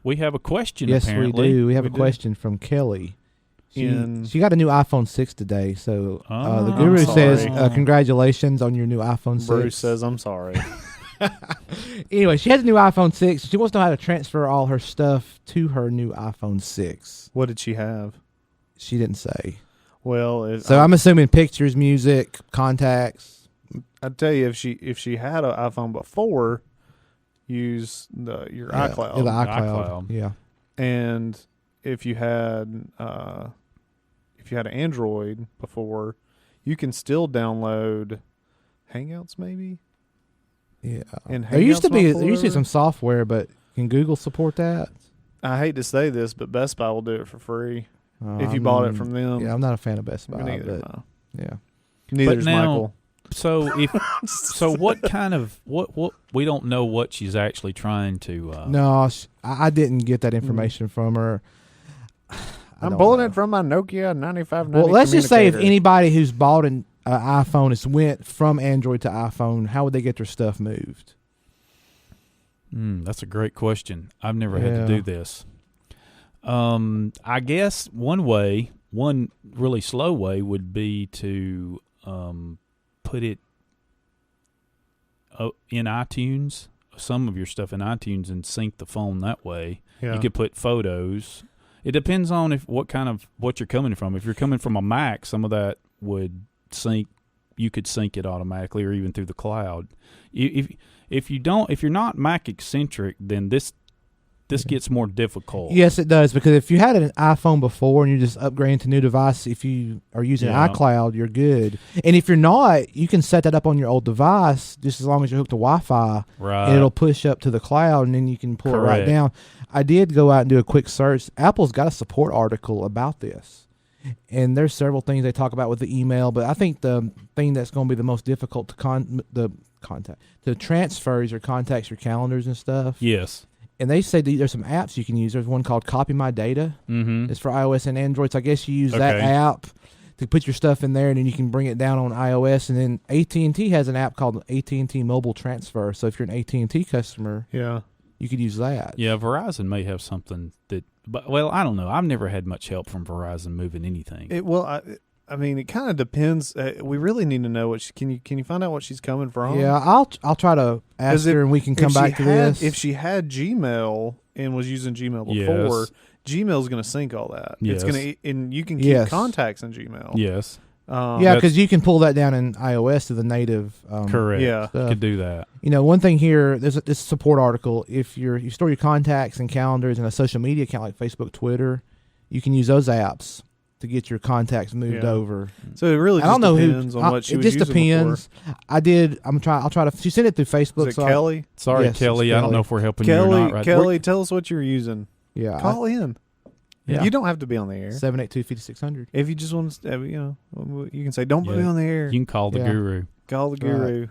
we have a question. Yes, apparently. we do. We have a question from Kelly. She got a new iPhone 6 today, so the guru says congratulations on your new iPhone 6. Bruce says I'm sorry. Anyway, she has a new iPhone 6. She wants to know how to transfer all her stuff to her new iPhone 6. What did she have? She didn't say. Well, I'm assuming pictures, music, contacts. I'd tell you, if she had an iPhone before, use your iCloud. The iCloud. Yeah. And if you had an Android before, you can still download Hangouts, maybe. Yeah. And there used to be some software, but can Google support that? I hate to say this, but Best Buy will do it for free if you bought it from them. Yeah, I'm not a fan of Best Buy. Neither. But, yeah. Neither's Michael. So what kind of what we don't know what she's actually trying to. No, I didn't get that information from her. I'm pulling it from my Nokia 9590. Well, let's just say if anybody who's bought an iPhone has went from Android to iPhone, how would they get their stuff moved? That's a great question. I've never had to do this. I guess one really slow way would be to put it in iTunes, some of your stuff in iTunes, and sync the phone that way. Yeah. You could put photos. It depends on what you're coming from. If you're coming from a Mac, some of that would sync. You could sync it automatically, or even through the cloud. If you're not Mac eccentric, then this gets more difficult. Yes, it does, because if you had an iPhone before and you're just upgrading to a new device, if you are using iCloud, you're good. And if you're not, you can set that up on your old device just as long as you're hooked to Wi-Fi. Right. And it'll push up to the cloud, and then you can pull it right down. I did go out and do a quick search. Apple's got a support article about this. And there's several things they talk about with the email, but I think the thing that's going to be the most difficult to transfer is your contacts, your calendars and stuff. Yes. And they say there's some apps you can use. There's one called Copy My Data. Mm-hmm. It's for iOS and Android. So I guess you use that app to put your stuff in there, and then you can bring it down on iOS. And then AT&T has an app called AT&T Mobile Transfer. So if you're an AT&T customer, you could use that. Yeah, Verizon may have something that, but I don't know. I've never had much help from Verizon moving anything. I mean, it kind of depends. We really need to know what can you find out what she's coming from? Yeah, I'll try to ask her, and we can come back to this. If she had Gmail and was using Gmail before, Gmail's going to sync all that. Yes. It's going to, and you can keep contacts in Gmail. Yes. Because you can pull that down in iOS to the native. Correct. Yeah, you could do that. One thing here, there's this support article. If you store your contacts and calendars in a social media account like Facebook, Twitter, you can use those apps to get your contacts moved over. So it really depends on what she was using before. It just depends. I'll try to. She sent it through Facebook. Is it Kelly? Sorry, yes, Kelly. I don't know if we're helping you or not. Right? Kelly, tell us what you're using. Yeah, call in. Yeah. You don't have to be on the air. 782-5600. If you just want to, you can say, don't put me on the air. You can call the guru. Call the guru.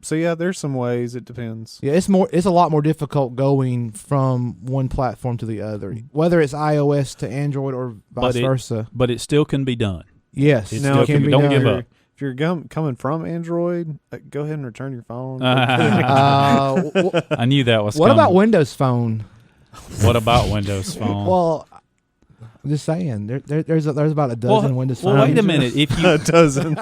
So yeah, there's some ways. It depends. Yeah, it's a lot more difficult going from one platform to the other, whether it's iOS to Android or vice versa. But it still can be done. Yes, it still can be done. Don't give up. If you're coming from Android, go ahead and return your phone. I knew that was. What about Windows Phone? What about Windows Phone? Well, I'm just saying, there's about a dozen Windows phones. Well, wait a minute. If you a dozen,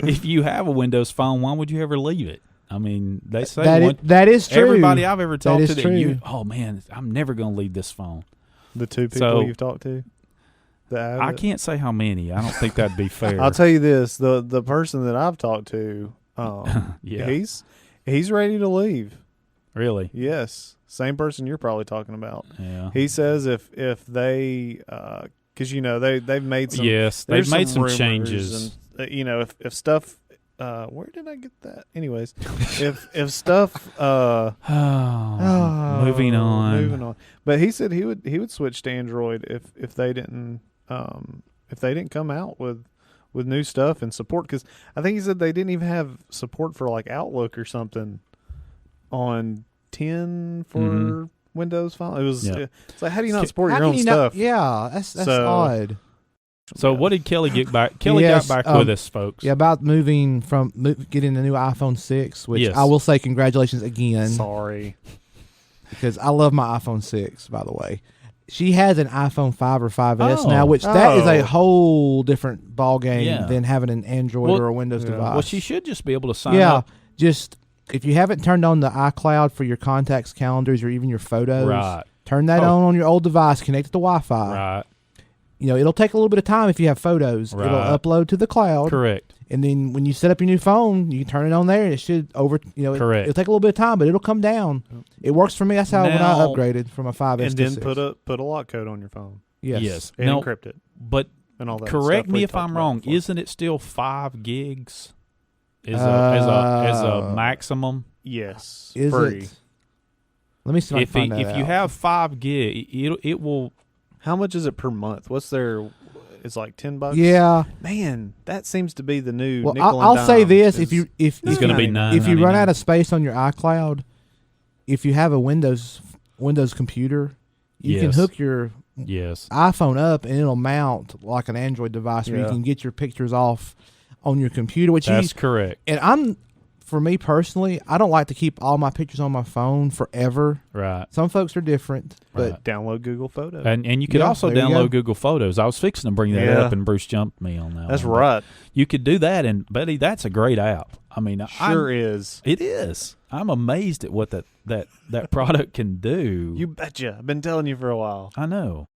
if you have a Windows Phone, why would you ever leave it? I mean, they say that is true. Everybody I've ever talked to, true. Oh man, I'm never going to leave this phone. The two people you've talked to, I can't say how many. I don't think that'd be fair. I'll tell you this: the person that I've talked to, he's ready to leave. Really? Yes. Same person you're probably talking about. Yeah. He says if they, because they've made some. Yes, they've made some changes. And, if stuff. Where did I get that? Anyways, if stuff. Moving on. But he said he would switch to Android if they didn't come out with new stuff and support, because I think he said they didn't even have support for like Outlook or something on 10 for Windows Phone. It was it's like, how do you not support your own stuff? That's odd. So what did Kelly get back? Kelly got back with us, folks. Yeah, about moving from getting the new iPhone 6, which I will say congratulations again. Sorry. because I love my iPhone 6, by the way. She has an iPhone 5 or 5S now, which that is a whole different ball game than having an Android or a Windows device. Well, she should just be able to sign up. Just if you haven't turned on the iCloud for your contacts, calendars, or even your photos, turn that on your old device, connect it to Wi-Fi. Right. It'll take a little bit of time if you have photos. Right. It'll upload to the cloud. Correct. And then when you set up your new phone, you can turn it on there, and it should Correct. It'll take a little bit of time, but it'll come down. It works for me. That's how when I upgraded from a 5S and to then 6. put a lock code on your phone. Yes. And encrypt it. But and all that correct stuff me we if talked I'm about wrong. before. Isn't it still 5 gigs as a maximum? Yes. Is free. it? Let me see if I can find that if you out. have 5 gig, it will. How much is it per month? What's their? It's like $10. Yeah. Man, that seems to be the new. Well, nickel I'll and say dime this: is- if It's going to be $9.99. if you run out of space on your iCloud, if you have a Windows computer, you can hook your iPhone up and it'll mount like an Android device where you can get your pictures off on your computer. That's correct. And for me personally, I don't like to keep all my pictures on my phone forever. Right. Some folks are different, but download Google Photos. And you could also there you download go. Google Photos. I was fixing to bring that up, and Bruce jumped me on that. That's one. right. You could do that, and Betty, that's a great app. I mean, Sure is. It is. I'm amazed at what that product can do. You betcha. I've been telling you for a while. I know.